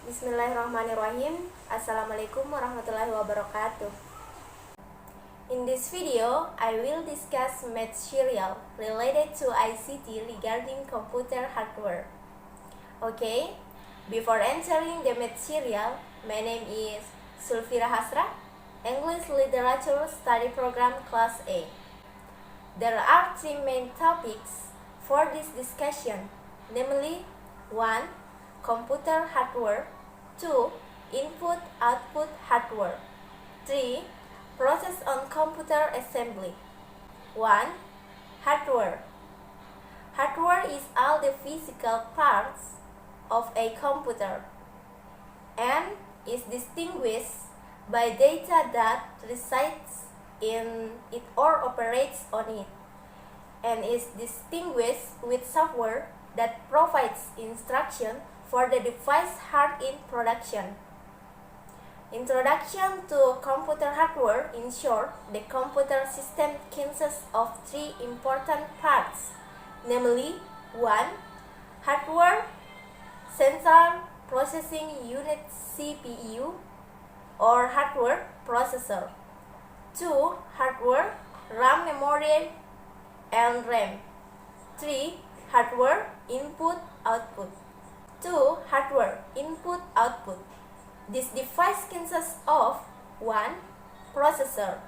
Bismillahirrahmanirrahim. Assalamualaikum warahmatullahi wabarakatuh. In this video, I will discuss material related to ICT regarding computer hardware. Okay, before entering the material, my name is Sulvira Hasra, English Literature Study Program Class A. There are three main topics for this discussion, namely 1. Computer hardware, 2. Input-output hardware, 3. Process on computer assembly. 1. Hardware. Hardware is all the physical parts of a computer and is distinguished by data that resides in it or operates on it, and is distinguished with software that provides instruction for the device hard in production. Introduction to computer hardware. In short, the computer system consists of three important parts, namely 1. Hardware, Central Processing Unit CPU or hardware processor. 2. Hardware, RAM memory and RAM. 3. Hardware, input-output. 2. Hardware, input-output. This device consists of 1. Processor.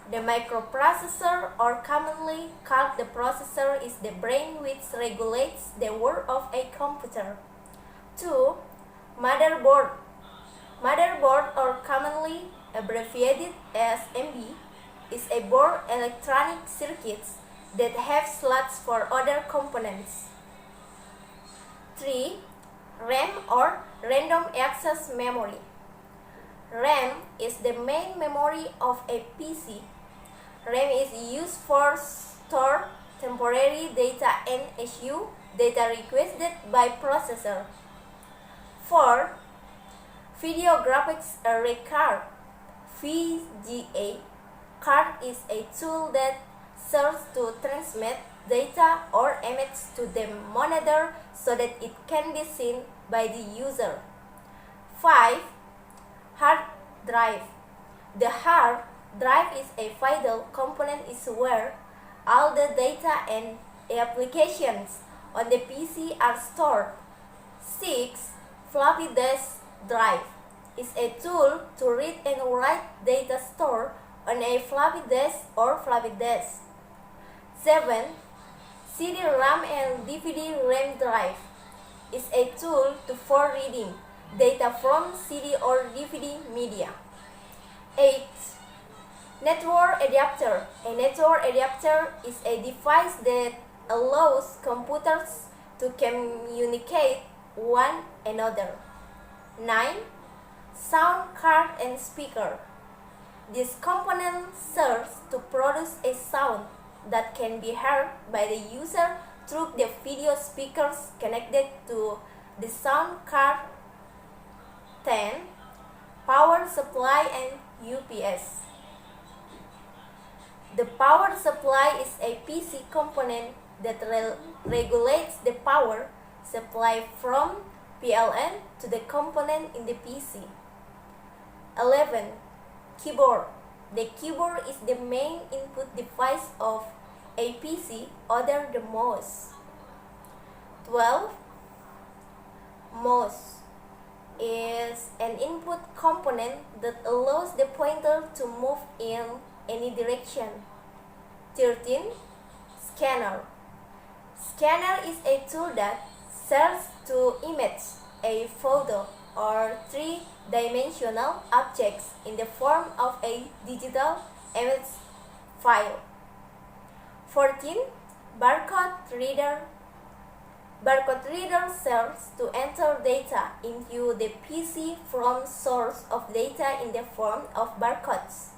The microprocessor, or commonly called the processor, is the brain which regulates the work of a computer. 2. Motherboard. Motherboard, or commonly abbreviated as MB, is a board electronic circuits that have slots for other components. 3. RAM, or random access memory. RAM is the main memory of a PC. RAM is used for store temporary data and issue data requested by processor. 4. Video graphics array card. VGA card is a tool that serves to transmit data or image to the monitor so that it can be seen by the user. 5. Hard drive. The hard drive is a vital component is where all the data and applications on the PC are stored. 6. Floppy disk drive is a tool to read and write data stored on a floppy disk or floppy disk. 7. CD-ROM and DVD-RAM drive is a tool for reading data from CD or DVD media. 8. Network adapter. A network adapter is a device that allows computers to communicate one another. 9. Sound card and speaker. This component serves to produce a sound that can be heard by the user through the video speakers connected to the sound card. 10. Power supply and UPS. The power supply is a PC component that regulates the power supply from PLN to the component in the PC. 11. Keyboard. The keyboard is the main input device of a PC other than mouse. 12. Mouse is an input component that allows the pointer to move in any direction. 13. Scanner. Scanner is a tool that serves to image a photo or three-dimensional objects in the form of a digital image file. 14. Barcode reader. Barcode reader serves to enter data into the PC from source of data in the form of barcodes.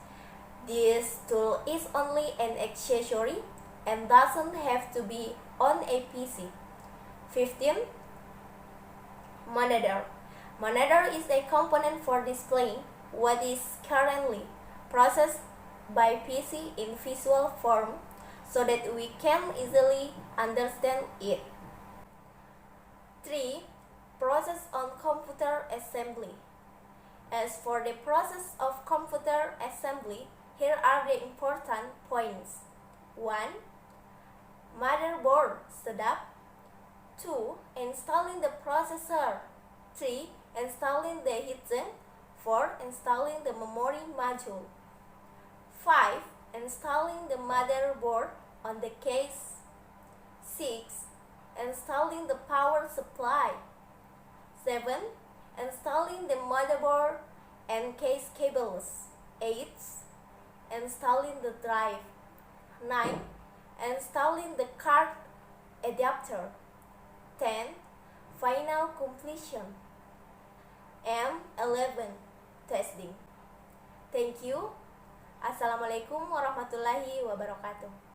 This tool is only an accessory and doesn't have to be on a PC. 15. Monitor. Monitor is a component for displaying what is currently processed by PC in visual form so that we can easily understand it. 3. Process on computer assembly. As for the process of computer assembly, here are the important points. 1. Motherboard setup. 2. Installing the processor. 3. Installing the heatsink. 4. Installing the memory module. 5. Installing the motherboard on the case. 6. Installing the power supply. 7. Installing the motherboard and case cables. 8. Installing the drive. 9. Installing the card adapter. 10. Final completion. And 11. Testing. Thank you. Assalamualaikum warahmatullahi wabarakatuh.